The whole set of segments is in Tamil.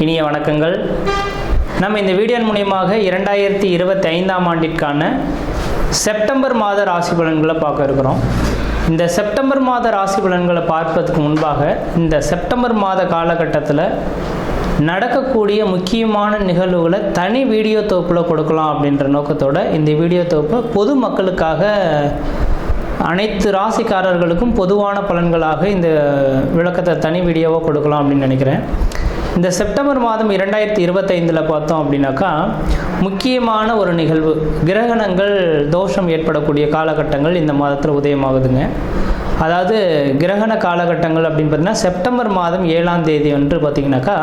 இனிய வணக்கங்கள். நம்ம இந்த வீடியோ மூலமாக 2025ஆம் ஆண்டிற்கான செப்டம்பர் மாத ராசி பலன்களை பார்க்க இருக்கிறோம். இந்த செப்டம்பர் மாத ராசி பலன்களை பார்ப்பதற்கு முன்பாக இந்த செப்டம்பர் மாத காலகட்டத்தில் நடக்கக்கூடிய முக்கியமான நிகழ்வுகளை தனி வீடியோ தொகுப்பில் கொடுக்கலாம் அப்படின்ற நோக்கத்தோடு இந்த வீடியோ தொகுப்பை பொது மக்களுக்காக அனைத்து ராசிக்காரர்களுக்கும் பொதுவான பலன்களாக இந்த விளக்கத்தை தனி வீடியோவாக கொடுக்கலாம் அப்படின்னு நினைக்கிறேன். இந்த செப்டம்பர் மாதம் 2025 பார்த்தோம் அப்படின்னாக்கா முக்கியமான ஒரு நிகழ்வு, கிரகணங்கள் தோஷம் ஏற்படக்கூடிய காலகட்டங்கள் இந்த மாதத்தில் உதயமாகுதுங்க. அதாவது கிரகண காலகட்டங்கள் அப்படின்னு பார்த்தீங்கன்னா செப்டம்பர் மாதம் 7ஆம் தேதி வந்து பார்த்திங்கனாக்கா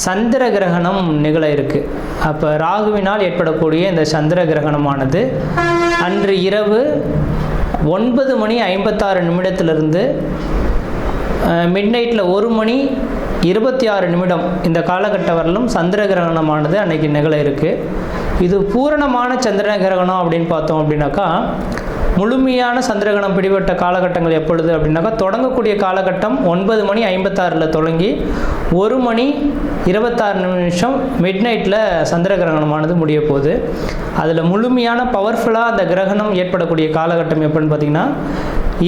சந்திர கிரகணம் நிகழ இருக்குது. அப்போ ராகுவினால் ஏற்படக்கூடிய இந்த சந்திர கிரகணமானது அன்று இரவு 9 மணி 56 நிமிடத்திலிருந்து மிட் நைட்டில் 1 மணி 26 நிமிடம் இந்த காலகட்ட வரலும் சந்திர கிரகணமானது அன்றைக்கி நிகழ இருக்குது. இது பூரணமான சந்திர கிரகணம் அப்படின்னு பார்த்தோம் அப்படின்னாக்கா முழுமையான சந்திரகிரகணம் பிடிபட்ட காலகட்டங்கள் எப்பொழுது அப்படின்னாக்கா தொடங்கக்கூடிய காலகட்டம் 9 மணி 56 தொடங்கி 1 மணி 26 நிமிஷம் மிட் நைட்டில் சந்திர கிரகணமானது முடிய போகுது. அதில் முழுமையான பவர்ஃபுல்லாக அந்த கிரகணம் ஏற்படக்கூடிய காலகட்டம் எப்படின்னு பார்த்திங்கன்னா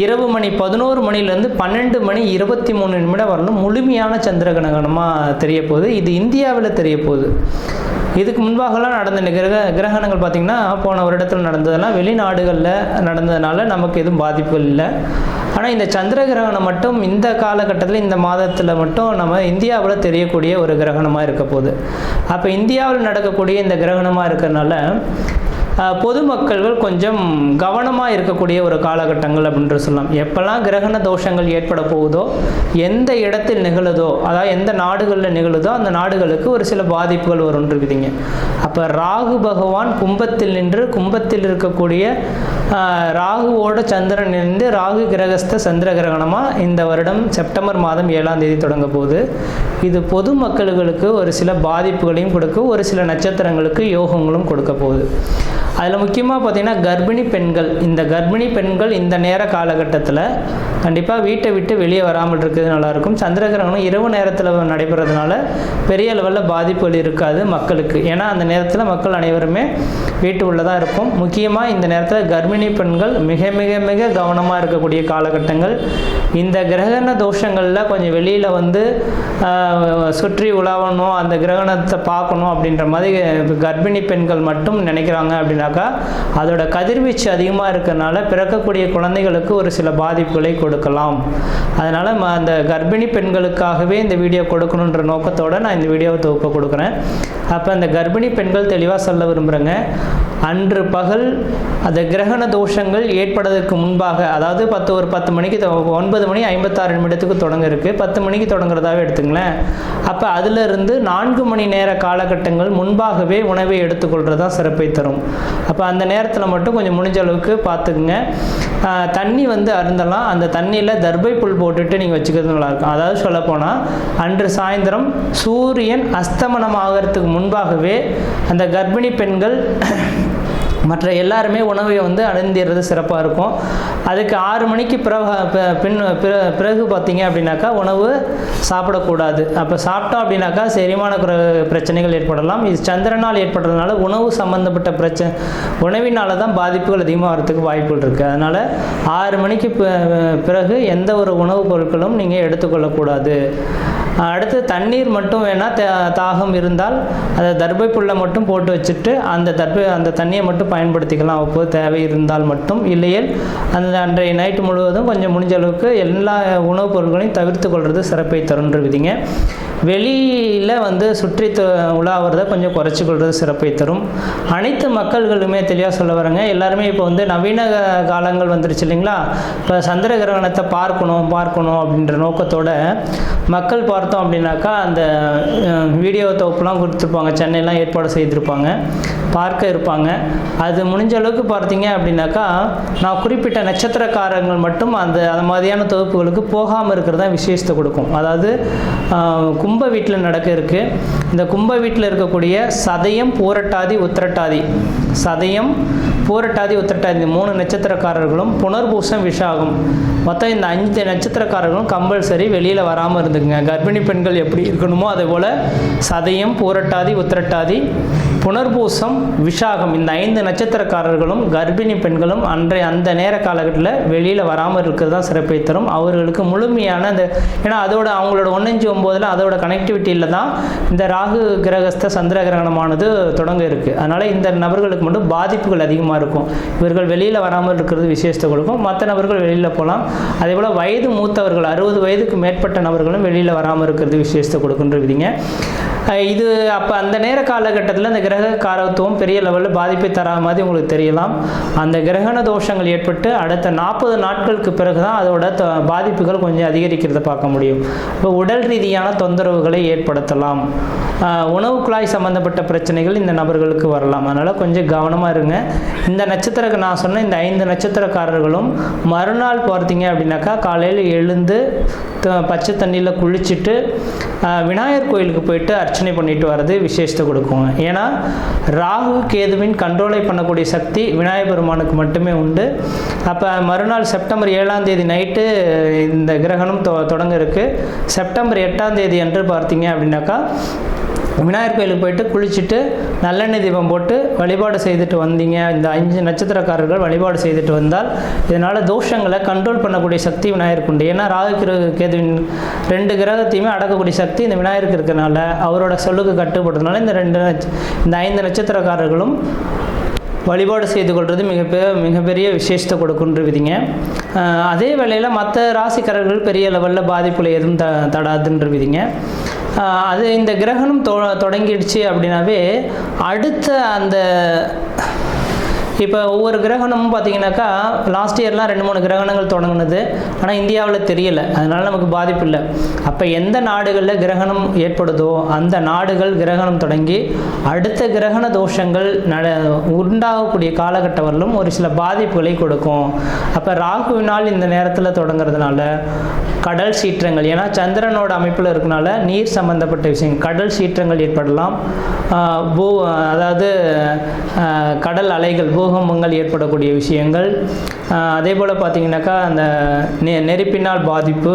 இரவு மணி 11 மணிலேருந்து 12 மணி 23 நிமிடம் வரலும் முழுமையான சந்திர கிரகணமாக தெரிய போகுது. இது இந்தியாவில் தெரிய போகுது. இதுக்கு முன்பாகலாம் நடந்த கிரகணங்கள் பார்த்திங்கன்னா போன வருடத்தில் நடந்ததெல்லாம் வெளிநாடுகளில் நடந்ததுனால நமக்கு எதுவும் பாதிப்புகள் இல்லை. ஆனால் இந்த சந்திர கிரகணம் மட்டும் இந்த காலகட்டத்தில் இந்த மாதத்தில் மட்டும் நம்ம இந்தியாவில் தெரியக்கூடிய ஒரு கிரகணமாக இருக்க போகுது. அப்போ இந்தியாவில் நடக்கக்கூடிய இந்த கிரகணமாக இருக்கிறதுனால பொதுமக்கள்கள் கொஞ்சம் கவனமாக இருக்கக்கூடிய ஒரு காலகட்டங்கள் அப்படின்ற சொல்லலாம். எப்போல்லாம் கிரகண தோஷங்கள் ஏற்பட போகுதோ, எந்த இடத்தில் நிகழுதோ, அதாவது எந்த நாடுகளில் நிகழுதோ அந்த நாடுகளுக்கு ஒரு சில பாதிப்புகள் வரும்னு இருக்குதுங்க. அப்போ ராகு பகவான் கும்பத்தில் நின்று கும்பத்தில் இருக்கக்கூடிய ராகுவோட சந்திரன் இருந்து ராகு கிரகஸ்த சந்திர கிரகணமாக இந்த வருடம் செப்டம்பர் மாதம் 7ஆம் தேதி தொடங்க போகுது. இது பொதுமக்களுக்கு ஒரு சில பாதிப்புகளையும் கொடுக்கும், ஒரு சில நட்சத்திரங்களுக்கு யோகங்களும் கொடுக்க போகுது. அதில் முக்கியமாக பார்த்திங்கன்னா கர்ப்பிணி பெண்கள், இந்த கர்ப்பிணி பெண்கள் இந்த நேர காலகட்டத்தில் கண்டிப்பாக வீட்டை விட்டு வெளியே வராமல் இருக்கிறது நல்லாயிருக்கும். சந்திர கிரகணம் இரவு நேரத்தில் நடைபெறதுனால பெரிய லெவலில் பாதிப்புகள் இருக்காது மக்களுக்கு. ஏன்னா அந்த நேரத்தில் மக்கள் அனைவருமே வீட்டு உள்ளதாக இருக்கும். முக்கியமாக இந்த நேரத்தில் கர்ப்பிணி பெண்கள் மிக மிக மிக கவனமாக இருக்கக்கூடிய காலகட்டங்கள். இந்த கிரகண தோஷங்களில் கொஞ்சம் வெளியில் வந்து சுற்றி உலாவணும், அந்த கிரகணத்தை பார்க்கணும் அப்படின்ற மாதிரி கர்ப்பிணி பெண்கள் மட்டும் நினைக்கிறாங்க அப்படின்னாக்கா அதோட கதிர்வீச்சு அதிகமாக இருக்கிறதுனால பிறக்கக்கூடிய குழந்தைகளுக்கு ஒரு சில பாதிப்புகளை கொடுக்கலாம். அதனால் அந்த கர்ப்பிணி பெண்களுக்காகவே இந்த வீடியோ கொடுக்கணுன்ற நோக்கத்தோடு நான் இந்த வீடியோவை தொகுப்பை கொடுக்குறேன். அப்போ அந்த கர்ப்பிணி பெண்கள் தெளிவாக சொல்ல விரும்புகிறேங்க, அன்று பகல் அந்த கிரகண தோஷங்கள் ஏற்படுவதற்கு முன்பாக, அதாவது 10 மணிக்கு 9 மணி 56 நிமிடத்துக்கு தொடங்க இருக்குது, 10 மணிக்கு தொடங்குறதாவே எடுத்துங்களேன். அப்போ அதிலிருந்து 4 மணி நேர காலகட்டங்கள் முன்பாகவே உணவை எடுத்துக்கொள்கிறதா சிறப்பை தரும். அப்போ அந்த நேரத்தில் மட்டும் கொஞ்சம் முடிஞ்ச அளவுக்கு பார்த்துக்குங்க. தண்ணி வந்து அருந்தலாம், அந்த தண்ணியில் தர்பை புல் போட்டுட்டு நீங்கள் வச்சுக்கிறது நல்லாயிருக்கும். அதாவது சொல்லப்போனால் அன்று சாயந்தரம் சூரியன் அஸ்தமனம் ஆகிறதுக்கு முன்பாகவே அந்த கர்ப்பிணி பெண்கள் மற்ற எல்லாருமே உணவை வந்து அருந்திடுறது சிறப்பாக இருக்கும். அதுக்கு 6 மணிக்கு பிறகு பார்த்தீங்க அப்படின்னாக்கா உணவு சாப்பிடக்கூடாது. அப்போ சாப்பிட்டோம் அப்படின்னாக்கா செரிமான பிரச்சனைகள் ஏற்படலாம். இது சந்திரனால் ஏற்படுறதுனால உணவு சம்மந்தப்பட்ட உணவினால தான் பாதிப்புகள் அதிகமாக வரதுக்கு வாய்ப்புகள் இருக்குது. அதனால் 6 மணிக்கு பிறகு எந்த ஒரு உணவுப் பொருட்களும் நீங்கள் எடுத்துக்கொள்ளக்கூடாது. அடுத்து தண்ணீர் மட்டும் வேணால் தாகம் இருந்தால் அதை தர்பை புல்லை மட்டும் போட்டு வச்சுட்டு அந்த தண்ணியை மட்டும் பயன்படுத்திக்கலாம் அப்போது தேவை இருந்தால் மட்டும். இல்லையேல் அந்த அன்றைய நைட்டு முழுவதும் கொஞ்சம் முடிஞ்ச அளவுக்கு எல்லா உணவுப் பொருட்களையும் தவிர்த்து கொள்வது சிறப்பை தருன்ற விதிங்க. வெளியில் வந்து சுற்றி உலாவறதை கொஞ்சம் குறைச்சி கொள்வது சிறப்பை தரும். அனைத்து மக்கள்களுமே தெளிவாக சொல்ல வரேங்க. எல்லாருமே இப்போ வந்து நவீன காலங்கள் வந்துருச்சு இல்லைங்களா. இப்போ சந்திர கிரகணத்தை பார்க்கணும் அப்படின்ற நோக்கத்தோட மக்கள் பார்த்தோம் அப்படின்னாக்கா அந்த வீடியோ தொகுப்புலாம் கொடுத்துருப்பாங்க, சென்னையெல்லாம் ஏற்பாடு செய்திருப்பாங்க. பார்க்க இருப்பாங்க. அது முடிஞ்ச அளவுக்கு பார்த்தீங்க அப்படின்னாக்கா நான் குறிப்பிட்ட நட்சத்திரக்காரங்கள் மட்டும் அந்த மாதிரியான தொகுப்புகளுக்கு போகாமல் இருக்கிறது தான் விசேஷத்தை கொடுக்கும். அதாவது கும்ப வீட்டில் நடக்க இருக்குது. இந்த கும்ப வீட்டில் இருக்கக்கூடிய சதயம், பூரட்டாதி, உத்திரட்டாதி, சதயம், பூரட்டாதி, உத்திரட்டாதி இந்த 3 நட்சத்திரக்காரர்களும், புனர்பூசம், விஷாகம், மொத்தம் இந்த 5 நட்சத்திரக்காரர்களும் கம்பல்சரி வெளியில் வராமல் இருந்துக்குங்க. கர்ப்பிணி பெண்கள் எப்படி இருக்கணுமோ அதே போல் சதயம், பூரட்டாதி, உத்திரட்டாதி, புனர்பூசம், விஷாகம் இந்த 5 நட்சத்திரக்காரர்களும் கர்ப்பிணி பெண்களும் அந்த நேர காலகட்டத்தில் வெளியில் வராமல் இருக்கிறது தான் சிறப்பை தரும். அவர்களுக்கு முழுமையான அந்த ஏன்னா அதோட அவங்களோட 1-5-9 அதோட கனெக்டிவிட்டியில் தான் இந்த ராகு கிரகஸ்த சந்திர கிரகணமானது தொடங்க இருக்குது. அதனால் இந்த நபர்களுக்கு மட்டும் பாதிப்புகள் அதிகமாக இருக்கும். இவர்கள் வெளியில் வராமல் இருக்கிறது விசேஷத்தை கொடுக்கும். மற்ற நபர்கள் வெளியில் போகலாம். அதே போல் வயது மூத்தவர்கள் 60 வயதுக்கு மேற்பட்ட நபர்களும் வெளியில் வராமல் இருக்கிறது விசேஷத்தை கொடுக்குன்ற விதிங்க. இது அப்போ அந்த நேர காலகட்டத்தில் இந்த கிரக காரத்துவம் பெரிய லெவலில் பாதிப்பை தராத மாதிரி உங்களுக்கு தெரியலாம். அந்த கிரகண தோஷங்கள் ஏற்பட்டு அடுத்த 40 நாட்களுக்கு பிறகு தான் அதோட பாதிப்புகள் கொஞ்சம் அதிகரிக்கிறத பார்க்க முடியும். இப்போ உடல் ரீதியான தொந்தரவுகளை ஏற்படுத்தலாம். உணவு குழாய் சம்மந்தப்பட்ட பிரச்சனைகள் இந்த நபர்களுக்கு வரலாம். அதனால் கொஞ்சம் கவனமாக இருங்க. இந்த நட்சத்திர நான் சொன்ன இந்த 5 நட்சத்திரக்காரர்களும் மறுநாள் பார்த்தீங்க அப்படின்னாக்கா காலையில் எழுந்து பச்சை தண்ணியில் குளிச்சுட்டு விநாயகர் கோயிலுக்கு போயிட்டு அர்ச்சனை பண்ணிட்டு வர்றது விசேஷத்தை கொடுக்குங்க. ஏன்னா ராகு கேதுவின் கண்ட்ரோலை பண்ணக்கூடிய சக்தி விநாயகர் பெருமானுக்கு மட்டுமே உண்டு. அப்போ மறுநாள் செப்டம்பர் 7ஆம் தேதி நைட்டு இந்த கிரகணம் தொடங்க இருக்குது. செப்டம்பர் 8ஆம் தேதி அன்று பார்த்தீங்க அப்படின்னாக்கா விநாயகர் கோயிலுக்கு போயிட்டு குளிச்சுட்டு நல்லெண்ணெய் தீபம் போட்டு வழிபாடு செய்துட்டு வந்தீங்க. இந்த 5 நட்சத்திரக்காரர்கள் வழிபாடு செய்துட்டு வந்தால் இதனால் தோஷங்களை கண்ட்ரோல் பண்ணக்கூடிய சக்தி விநாயகருக்கு உண்டு. ஏன்னா ராகு கேதுவின் 2 கிரகத்தையுமே அடக்கக்கூடிய சக்தி இந்த விநாயகருக்கு இருக்கிறனால அவரோட சொல்லுக்கு கட்டுப்படுறதுனால இந்த 5 நட்சத்திரக்காரர்களும் வழிபாடு செய்து கொள்வது மிகப்பெரிய விசேஷத்தை கொடுக்குன்ற விதிங்க. அதே வேளையில் மற்ற ராசிக்காரர்கள் பெரிய லெவலில் பாதிப்புல எதுவும் தடாதுன்ற விதிங்க. அது இந்த கிரகணம் தொடங்கிடுச்சு அப்படின்னாவே அடுத்த அந்த இப்போ ஒவ்வொரு கிரகணமும் பார்த்தீங்கன்னாக்கா லாஸ்ட் இயர்லாம் 2-3 கிரகணங்கள் தொடங்கினது. ஆனால் இந்தியாவில் தெரியலை, அதனால் நமக்கு பாதிப்பு இல்லை. அப்போ எந்த நாடுகளில் கிரகணம் ஏற்படுதோ அந்த நாடுகள் கிரகணம் தொடங்கி அடுத்த கிரகண தோஷங்கள் உண்டாகக்கூடிய காலகட்டம் வரலும் ஒரு சில பாதிப்புகளை கொடுக்கும். அப்போ ராகுவினால் இந்த நேரத்தில் தொடங்கிறதுனால கடல் சீற்றங்கள், ஏன்னா சந்திரனோட அமைப்பில் இருக்கனால நீர் சம்பந்தப்பட்ட விஷயங்கள், கடல் சீற்றங்கள் ஏற்படலாம். அதாவது கடல் அலைகள், பூகம்பங்கள் ஏற்படக்கூடிய விஷயங்கள். அதே போல் பார்த்திங்கனாக்கா அந்த நெருப்பினால் பாதிப்பு,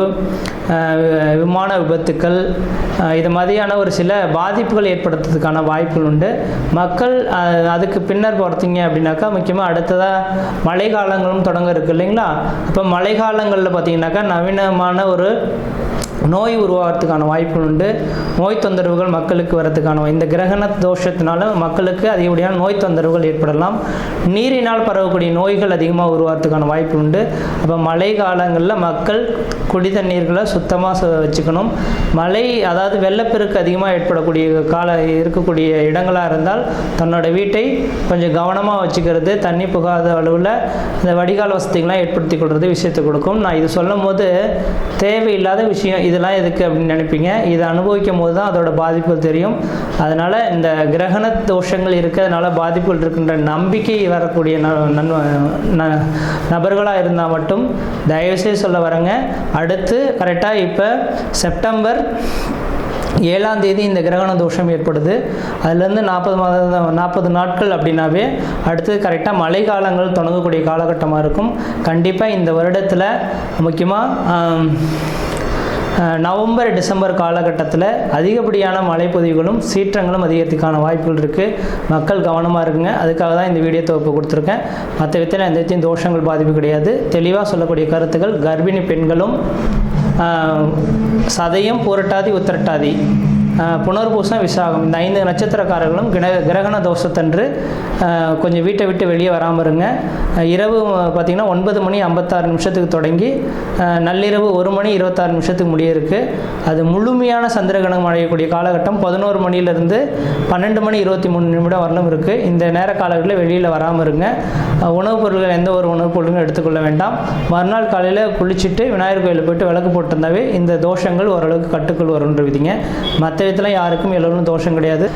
விமான விபத்துக்கள், இது மாதிரியான ஒரு சில பாதிப்புகள் ஏற்படுத்துறதுக்கான வாய்ப்புகள் உண்டு. மக்கள் அதுக்கு பின்னர் பார்த்தீங்க அப்படின்னாக்கா முக்கியமாக அடுத்ததாக மழை காலங்களும் தொடங்க இருக்குது இல்லைங்களா. அப்போ மழை காலங்களில் பார்த்திங்கனாக்கா நவீனமான ஒரு நோய் உருவாகிறதுக்கான வாய்ப்புகள் உண்டு. நோய் தொந்தரவுகள் மக்களுக்கு வரதுக்கான இந்த கிரகண தோஷத்தினால மக்களுக்கு அதிகப்படியான நோய் தொந்தரவுகள் ஏற்படலாம். நீரினால் பரவக்கூடிய நோய்கள் அதிகமாக உருவாகிறதுக்கான வாய்ப்பு உண்டு. அப்போ மழை காலங்களில் மக்கள் குடி தண்ணீர்களை சுத்தமாக வச்சுக்கணும். மழை அதாவது வெள்ளப்பெருக்கு அதிகமாக ஏற்படக்கூடிய இருக்கக்கூடிய இடங்களாக இருந்தால் தன்னோட வீட்டை கொஞ்சம் கவனமாக வச்சுக்கிறது, தண்ணி புகாத அளவில் இந்த வடிகால் வசதிகள்லாம் ஏற்படுத்தி கொள்வது விஷயத்தை கொடுக்கும். நான் இது சொல்லும் போது தேவையில்லாத விஷயம் இதெல்லாம் எதுக்கு அப்படின்னு நினைப்பீங்க. இதை அனுபவிக்கும் போது தான் அதோட பாதிப்புகள் தெரியும். அதனால் இந்த கிரகண தோஷங்கள் இருக்கிறதுனால பாதிப்புகள் இருக்கின்ற நம்பிக்கை வரக்கூடிய நபர்களாக இருந்தால் மட்டும் தயவுசெய்து சொல்ல வரேங்க. அடுத்து கரெக்டாக இப்போ செப்டம்பர் 7ஆம் தேதி இந்த கிரகண தோஷம் ஏற்படுது. அதுலேருந்து 40 நாட்கள் அப்படின்னாவே அடுத்து கரெக்டாக மழை காலங்கள் தொடங்கக்கூடிய காலகட்டமாக இருக்கும். கண்டிப்பாக இந்த வருடத்தில் முக்கியமாக நவம்பர் டிசம்பர் காலகட்டத்தில் அதிகப்படியான மழைப்பொழிவுகளும் சீற்றங்களும் அதிகரிக்கிறதுக்கான வாய்ப்புகள் இருக்குது. மக்கள் கவனமாக இருக்குங்க. அதுக்காக தான் இந்த வீடியோ தொகுப்பு கொடுத்துருக்கேன். மற்ற விதத்தில் எந்த தோஷங்கள் பாதிப்பு கிடையாது. தெளிவாக சொல்லக்கூடிய கருத்துக்கள் கர்ப்பிணி பெண்களும் சதயம், பூரட்டாதி, உத்திரட்டாதி, புனர்பூசம், விசாகம் இந்த 5 நட்சத்திரக்காரர்களும் கிரகண தோஷத்தன்று கொஞ்சம் வீட்டை விட்டு வெளியே வராமல் இருங்க. இரவு பார்த்திங்கன்னா 9:56 தொடங்கி நள்ளிரவு 1:26 முடிய இருக்குது. அது முழுமையான சந்திரகிரகணம் அடையக்கூடிய காலகட்டம் 11 மணியிலிருந்து 12:23 வரலும் இருக்குது. இந்த நேர காலங்களில் வெளியில் வராமல் இருங்க. உணவுப் பொருட்கள் எந்த ஒரு உணவுப் பொருட்களும் எடுத்துக்கொள்ள வேண்டாம். மறுநாள் காலையில் குளிச்சுட்டு விநாயகர் கோயிலில் போய்ட்டு விளக்கு போட்டிருந்தாவே இந்த தோஷங்கள் ஓரளவுக்கு கட்டுக்குள் வரும்ன்ற விதிங்க. மற்ற விதத்தில் யாருக்கும் எல்லோரும் தோஷம் கிடையாது.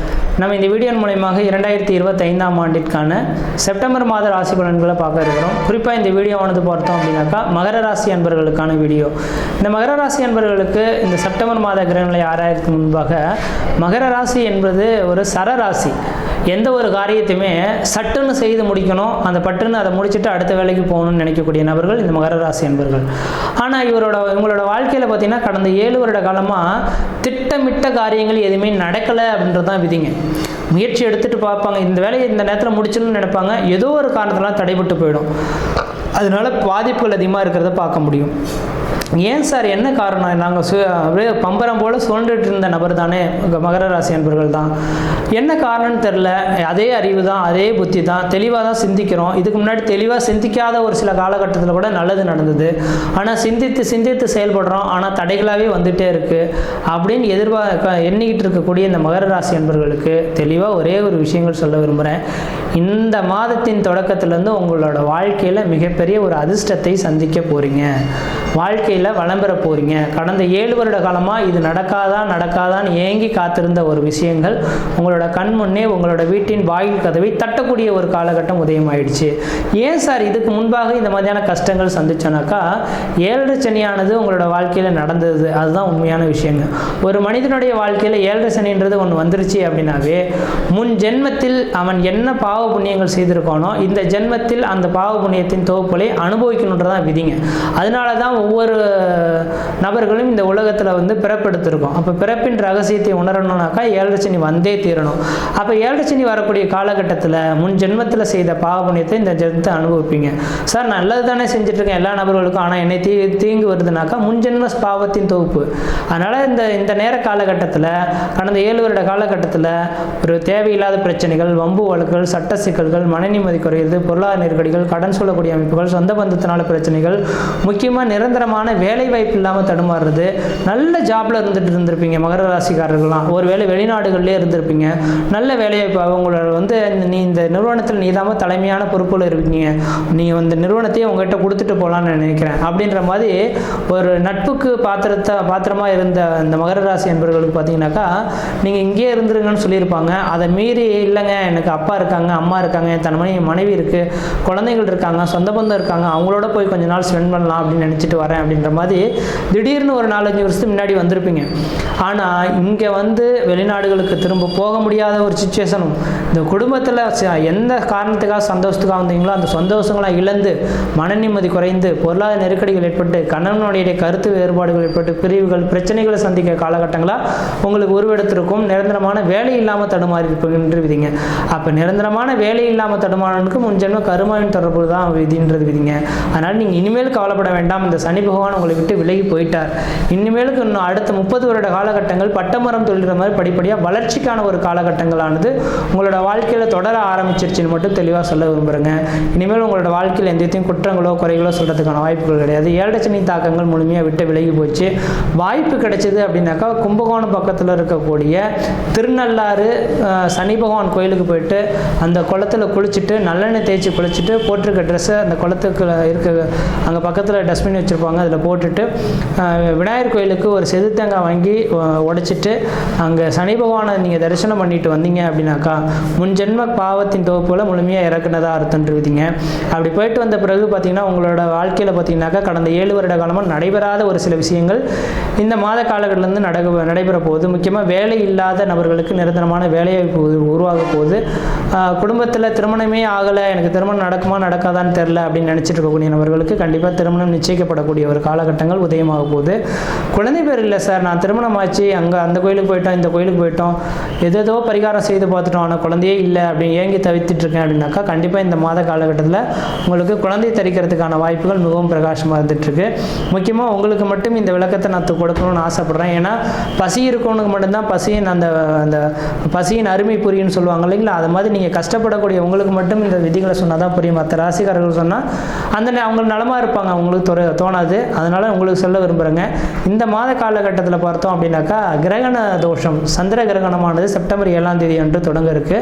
நம்ம இந்த வீடியோ மூலமாக 2025ஆம் ஆண்டிற்கான செப்டம்பர் மாத ராசி பலன்களை பார்க்க இருக்கிறோம். குறிப்பாக இந்த வீடியோவானது பார்த்தோம் அப்படின்னாக்கா மகர ராசி அன்பர்களுக்கான வீடியோ. இந்த மகர ராசி அன்பர்களுக்கு இந்த செப்டம்பர் மாத கிரகங்களை ஆராயறதுக்கு முன்பாக, மகர ராசி என்பது ஒரு சரராசி. எந்த ஒரு காரியத்தையுமே சட்டுன்னு செய்து முடிக்கணும், அந்த பட்டுன்னு அதை முடிச்சுட்டு அடுத்த வேலைக்கு போகணும்னு நினைக்கக்கூடிய நபர்கள் இந்த மகர ராசி அன்பர்கள். ஆனால் இவங்களோட வாழ்க்கையில் பார்த்தீங்கன்னா கடந்த 7 வருட காலமாக திட்டமிட்ட காரியங்கள் எதுவுமே நடக்கலை அப்படின்றது தான் விதிங்க. முயற்சி எடுத்துகிட்டு பார்ப்பாங்க, இந்த வேலையை இந்த நேரத்தில் முடிச்சணும்னு நினைப்பாங்க, ஏதோ ஒரு காரணத்தினால தடைபட்டு போயிடும். அதனால பாதிப்புகள் அதிகமாக இருக்கிறத பார்க்க முடியும். ஏன் சார் என்ன காரணம்? நாங்கள் அப்படியே பம்பரம் போல் சுழண்டுட்டு இருந்த நபர் தானே மகர ராசி அன்பர்கள் தான். என்ன காரணம்னு தெரில. அதே அறிவு தான், அதே புத்தி தான், தெளிவாக தான் சிந்திக்கிறோம். இதுக்கு முன்னாடி தெளிவாக சிந்திக்காத ஒரு சில காலகட்டத்தில் கூட நல்லது நடந்தது. ஆனால் சிந்தித்து செயல்படுறோம், ஆனால் தடைகளாகவே வந்துகிட்டே இருக்குது அப்படின்னு எண்ணிக்கிட்டு இருக்கக்கூடிய இந்த மகர ராசி அன்பர்களுக்கு தெளிவாக ஒரே ஒரு விஷயங்கள் சொல்ல விரும்புகிறேன். இந்த மாதத்தின் தொடக்கத்திலேருந்து உங்களோட வாழ்க்கையில் மிகப்பெரிய ஒரு அதிர்ஷ்டத்தை சந்திக்க போகிறீங்க. வாழ்க்கையில் வளம் பெற போகிறீங்க. கடந்த 7 வருட காலமாக இது நடக்காதான்னு ஏங்கி காத்திருந்த ஒரு விஷயங்கள் உங்களோட கண் முன்னே உங்களோட வீட்டின் வாயில் கதவை தட்டக்கூடிய ஒரு காலகட்டம் உதயமாயிடுச்சு. ஏன் சார் இதுக்கு முன்பாக இந்த மாதிரியான கஷ்டங்கள் சந்திச்சோன்னாக்கா, 7 சனியானது உங்களோட வாழ்க்கையில் நடந்தது. அதுதான் உண்மையான விஷயங்க. ஒரு மனிதனுடைய வாழ்க்கையில் 7 சனின்றது ஒன்று வந்துருச்சு அப்படின்னாவே, முன் ஜென்மத்தில் அவன் என்ன பாவ புண்ணியங்கள் செய்திருக்கானோ இந்த ஜென்மத்தில் அந்த பாவ புண்ணியத்தின் தொகுப்புகளை அனுபவிக்கணுன்றதான் விதிங்க. அதனால தான் ஒவ்வொரு நபர்களும் இந்த உலகத்தில் பிறப்பெடுத்திருக்கோம். அப்போ பிறப்பின் ரகசியத்தை உணரணும்னாக்கா 7 சனி வந்தே தீரணும். அப்போ 7 சனி வரக்கூடிய காலகட்டத்தில் முன் ஜென்மத்தில் செய்த பாவ புண்ணியத்தை இந்த ஜென்மத்தை அனுபவிப்பீங்க. சார் நல்லது தானே செஞ்சுட்ருக்கேன் எல்லா நபர்களுக்கும், ஆனால் என்னை தீங்கு வருதுனாக்கா முன் ஜென்ம பாவத்தின் தொகுப்பு. அதனால் இந்த நேர காலகட்டத்தில் கடந்த 7 வருட காலகட்டத்தில் ஒரு தேவையில்லாத பிரச்சனைகள், வம்பு வழக்குகள், சட்ட சிக்கல்கள், மன நிம்மதி குறையுது, பொருளாதார நெருக்கடிகள், கடன் சொல்லக்கூடிய அமைப்புகள், சொந்த பந்தத்தினால பிரச்சனைகள், முக்கியமாக நிரந்தரமான வேலை வாய்ப்பு இல்லாமல் தடுமாறுறது. நல்ல ஜாப்ல இருந்திருப்பீங்க மகர ராசிக்காரர்கள்லாம். ஒருவேளை வெளிநாடுகளிலே இருந்திருப்பீங்க. நல்ல வேலைவாய்ப்பு அவங்களோட நீ இந்த நிறுவனத்தில் நீதாம தலைமையான பொறுப்பில் இருப்பீங்க, நீ இந்த நிறுவனத்தையே உங்ககிட்ட கொடுத்துட்டு போகலான்னு நினைக்கிறேன் அப்படின்ற மாதிரி ஒரு நட்புக்கு பாத்திரமாக இருந்த இந்த மகர ராசி என்பவர்களுக்கு பார்த்தீங்கன்னாக்கா, நீங்கள் இங்கேயே இருந்துருங்கன்னு சொல்லியிருப்பாங்க. அதை மீறி இல்லைங்க, எனக்கு அப்பா இருக்காங்க, அம்மா இருக்காங்க, என் மனைவி இருக்குது, குழந்தைகள் இருக்காங்க, சொந்த பந்தம் இருக்காங்க, அவங்களோட போய் கொஞ்ச நாள் ஸ்பெண்ட் பண்ணலாம் அப்படின்னு நினச்சிட்டு வரேன் அப்படின்ற மாதிரி திடீர்னு ஒரு 4-5 வருஷத்துக்கு முன்னாடி வந்திருப்பீங்க. ஆனால் இங்கே வெளிநாடுகளுக்கு திரும்ப போக முடியாத ஒரு சிச்சுவேஷனும், இந்த குடும்பத்தில் எந்த காரணத்துக்காக சந்தோஷத்துக்காக வந்தீங்களோ அந்த சந்தோஷங்களை இழந்து, மன நிம்மதி குறைந்து, பொருளாதார நெருக்கடிகள் ஏற்பட்டு, கணவனுடைய கருத்து வேறுபாடுகள் ஏற்பட்டு, பிரிவுகள், பிரச்சனைகளை சந்திக்க காலகட்டங்களாக உங்களுக்கு உருவெடுத்திருக்கும். நிரந்தரமான வேலை இல்லாமல் தடுமாறி இருப்பீங்கன்ற விதிங்க. அப்போ நிரந்தரமான வேலை இல்லாமல் தடுமாறனுக்கு முன்ஜென்ம கருமாவின் தொடர்பு தான் விதின்றது விதிங்க. அதனால் நீங்கள் இனிமேல் கவலைப்பட வேண்டாம். இந்த சனி பகவான் உங்களை விட்டு விலகி போயிட்டார். இனிமேலுக்கு இன்னும் அடுத்த 30 வருட காலகட்டங்கள் பட்டமரம் தொழிற மாதிரி படிப்படியாக வளர்ச்சிக்கான ஒரு காலகட்டங்களானது உங்களோட வாழ்க்கையில் தொடர ஆரம்பிச்சிருச்சுன்னு மட்டும் தெளிவாக சொல்ல விரும்புகிறேங்க. இனிமேல் உங்களோட வாழ்க்கையில் எந்தத்தையும் குற்றங்களோ குறைகளோ சொல்கிறதுக்கான வாய்ப்புகள் கிடையாது. 7 சனி தாக்கங்கள் முழுமையாக விட்டு விலகி போச்சு. வாய்ப்பு கிடைச்சது அப்படின்னாக்கா, கும்பகோணம் பக்கத்தில் இருக்கக்கூடிய திருநள்ளாறு சனி பகவான் கோயிலுக்கு போயிட்டு அந்த குளத்தில் குளிச்சுட்டு, நல்லெண்ணெய் தேய்ச்சி குளிச்சுட்டு, போட்டிருக்க ட்ரெஸ்ஸை அந்த குளத்துக்கு இருக்க அங்கே பக்கத்தில் டஸ்ட்பின் வச்சுருப்பாங்க, அதில் போட்டுட்டு விநாயகர் கோயிலுக்கு ஒரு செதுத்தங்காய் வாங்கி உடைச்சிட்டு அங்கே சனி பகவானை நீங்கள் தரிசனம் பண்ணிட்டு வந்தீங்க அப்படின்னாக்கா, முன்ஜென்ம பாவத்தின் தொகுப்புகளை முழுமையாக இறக்குனதாக அர்த்தம்ன்றீங்க. அப்படி போயிட்டு வந்த பிறகு பார்த்தீங்கன்னா உங்களோட வாழ்க்கையில் பார்த்தீங்கன்னாக்கா கடந்த 7 வருட காலமாக நடைபெறாத ஒரு சில விஷயங்கள் இந்த மாத காலகட்டத்திலேருந்து நடைபெற போகுது. முக்கியமாக வேலை இல்லாத நபர்களுக்கு நிரந்தரமான வேலைவாய்ப்பு உருவாக போகுது. குடும்பத்தில் திருமணமே ஆகலை, எனக்கு திருமணம் நடக்குமா நடக்காதான்னு தெரில அப்படின்னு நினச்சிட்டு இருக்கக்கூடிய நபர்களுக்கு கண்டிப்பாக திருமணம் நிச்சயிக்கப்படக்கூடிய ஒரு காலகட்டங்கள் உதயமாக போகுது. குழந்தை பேர் இல்லை சார், நான் திருமணம் ஆச்சு, அங்கே அந்த கோயிலுக்கு போயிட்டோம், இந்த கோயிலுக்கு போயிட்டோம், ஏதோ பரிகாரம் செய்து பார்த்துட்டோம், ஆனால் குழந்தையே இல்லை அப்படின்னு ஏங்கி தவித்துட்ருக்கேன் அப்படின்னாக்கா, கண்டிப்பாக இந்த மாத காலகட்டத்தில் உங்களுக்கு குழந்தை தரிக்கிறதுக்கான வாய்ப்புகள் மிகவும் பிரகாசமாக இருந்துகிட்ருக்கு. முக்கியமாக உங்களுக்கு மட்டும் இந்த விளக்கத்தை நான் கொடுக்கணும்னு ஆசைப்பட்றேன். ஏன்னா பசி இருக்கவனுக்கு மட்டும்தான் அந்த பசியின் அருமை புரியுன்னு சொல்லுவாங்க இல்லைங்களா, அது மாதிரி நீங்கள் கஷ்டப்படக்கூடிய உங்களுக்கு மட்டும் இந்த விதிகளை சொன்னால் தான் புரியும். மற்ற ராசிக்காரர்கள் சொன்னால் அவங்களுக்கு நலமாக இருப்பாங்க, அவங்களுக்கு தோணாது. அதனால் உங்களுக்கு சொல்ல விரும்புகிறேங்க, இந்த மாத காலகட்டத்தில் பார்த்தோம் அப்படின்னாக்கா கிரகண தோஷம், சந்திர கிரகணமானது செப்டம்பர் 7ஆம் தேதி அன்று தொடங்க இருக்குது.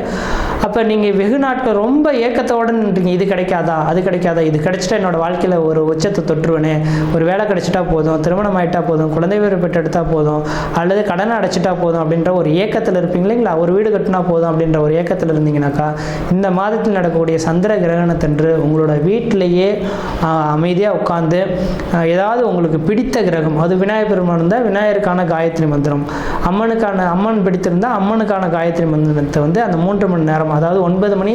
அப்போ நீங்கள் வெகு நாட்கள் ரொம்ப ஏக்கத்தோடு நின்றீங்க, இது கிடைக்காதா அது கிடைக்காதா, இது கிடைச்சிட்டா என்னோடய வாழ்க்கையில் ஒரு உச்சத்தை தொற்றுவேனே, ஒரு வேலை கிடைச்சிட்டா போதும், திருமணம் ஆகிட்டா போதும், குழந்தை பேர் பெற்றெடுத்தா போதும், அல்லது கடனை அடைச்சிட்டா போதும் அப்படின்ற ஒரு ஏக்கத்தில் இருப்பீங்க இல்லைங்களா, ஒரு வீடு கட்டினா போதும் அப்படின்ற ஒரு ஏக்கத்தில் இருந்தீங்கன்னாக்கா இந்த மாதத்தில் நடக்கக்கூடிய சந்திர கிரகணத்தன்று உங்களோட வீட்டிலேயே அமைதியாக உட்காந்து ஏதாவது உங்களுக்கு பிடித்த கிரகம், அது விநாயகர் பெருமான் இருந்தால் விநாயகருக்கான காயத்ரி மந்திரம், அம்மன் பிடித்திருந்தால் அம்மனுக்கான காயத்ரி மந்திரத்தை வந்து அந்த 3 மணி நேரம், அதாவது 9 மணி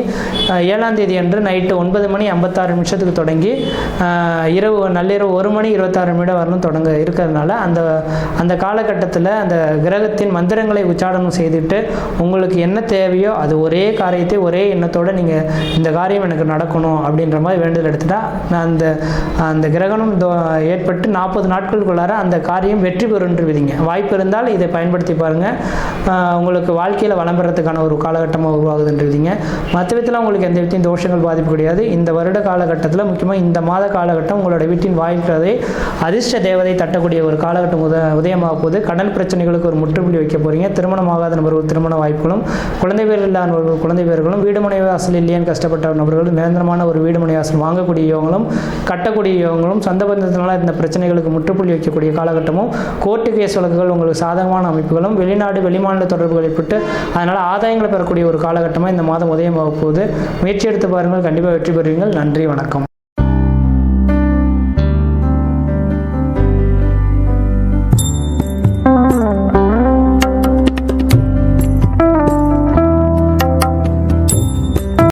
7ஆம் தேதி அன்று நைட்டு 9 மணி 56 நிமிஷத்துக்கு தொடங்கி இரவு நள்ளிரவு 1 மணி 26 நிமிடம் வரணும் தொடங்க இருக்கிறதுனால அந்த காலகட்டத்தில் அந்த கிரகத்தின் மந்திரங்களை உச்சாரணம் செய்துட்டு உங்களுக்கு என்ன தேவையோ அது ஒரே காரியத்தை ஒரே எண்ணத்தோடு நீங்கள் இந்த காரியம் எனக்கு நடக்கணும் அப்படின்ற மாதிரி வேண்டுதல் எடுத்துட்டா அந்த கிரகணம் ஏற்பட்டு 40 நாட்களுக்குள்ளார அந்த காரியம் வெற்றி பெறுன்றுவிதிங்க. வாய்ப்பு இருந்தால் இதை பயன்படுத்தி பாருங்கள், உங்களுக்கு வாழ்க்கையில் வளம் பெறத்துக்கான ஒரு காலகட்டமாக உருவாகுதுன்றீங்க. மற்ற விதத்தில் உங்களுக்கு எந்த விதத்தையும் தோஷங்கள் பாதிப்பு கிடையாது. இந்த வருட காலகட்டத்தில் முக்கியமாக இந்த மாத காலகட்டம் உங்களோட வீட்டின் வாய்க்கிறதை அதிர்ஷ்ட தேவதை தட்டக்கூடிய ஒரு காலகட்டம் உதயமாக போது. கடன் பிரச்சனைகளுக்கு ஒரு முற்றுப்புள்ளி வைக்க போகிறீங்க. திருமணமாகாத நபர்கள் திருமண வாய்ப்புகளும், குழந்தை பேர் இல்லாத நபர்கள் குழந்தை பேர்களும், வீடு மனை வாசல் இல்லையேன்னு கஷ்டப்பட்ட நபர்களும் நிரந்தரமான ஒரு வீடு மனை வாசல் வாங்கக்கூடிய யோகங்களும், கட்டக்கூடிய யோகங்களும், சொந்த பந்தத்தினால இந்த பிரச்சனைகளுக்கு முற்றுப்புள்ளி வைக்கக்கூடிய காலகட்டமும், கோர்ட்டு கேஸ் வழக்குகள் உங்களுக்கு சாதகமான அமைப்புகளும், வெளிநாடு வெளிமாநில தொடர்புகள் ஏற்பட்டு அதனால் ஆதாயங்களை பெறக்கூடிய ஒரு காலகட்டமாக இந்த மாதம் உதயமாக போகுது. முயற்சி எடுத்து பாருங்கள், கண்டிப்பாக வெற்றி பெறுவீங்கள். நன்றி, வணக்கம்.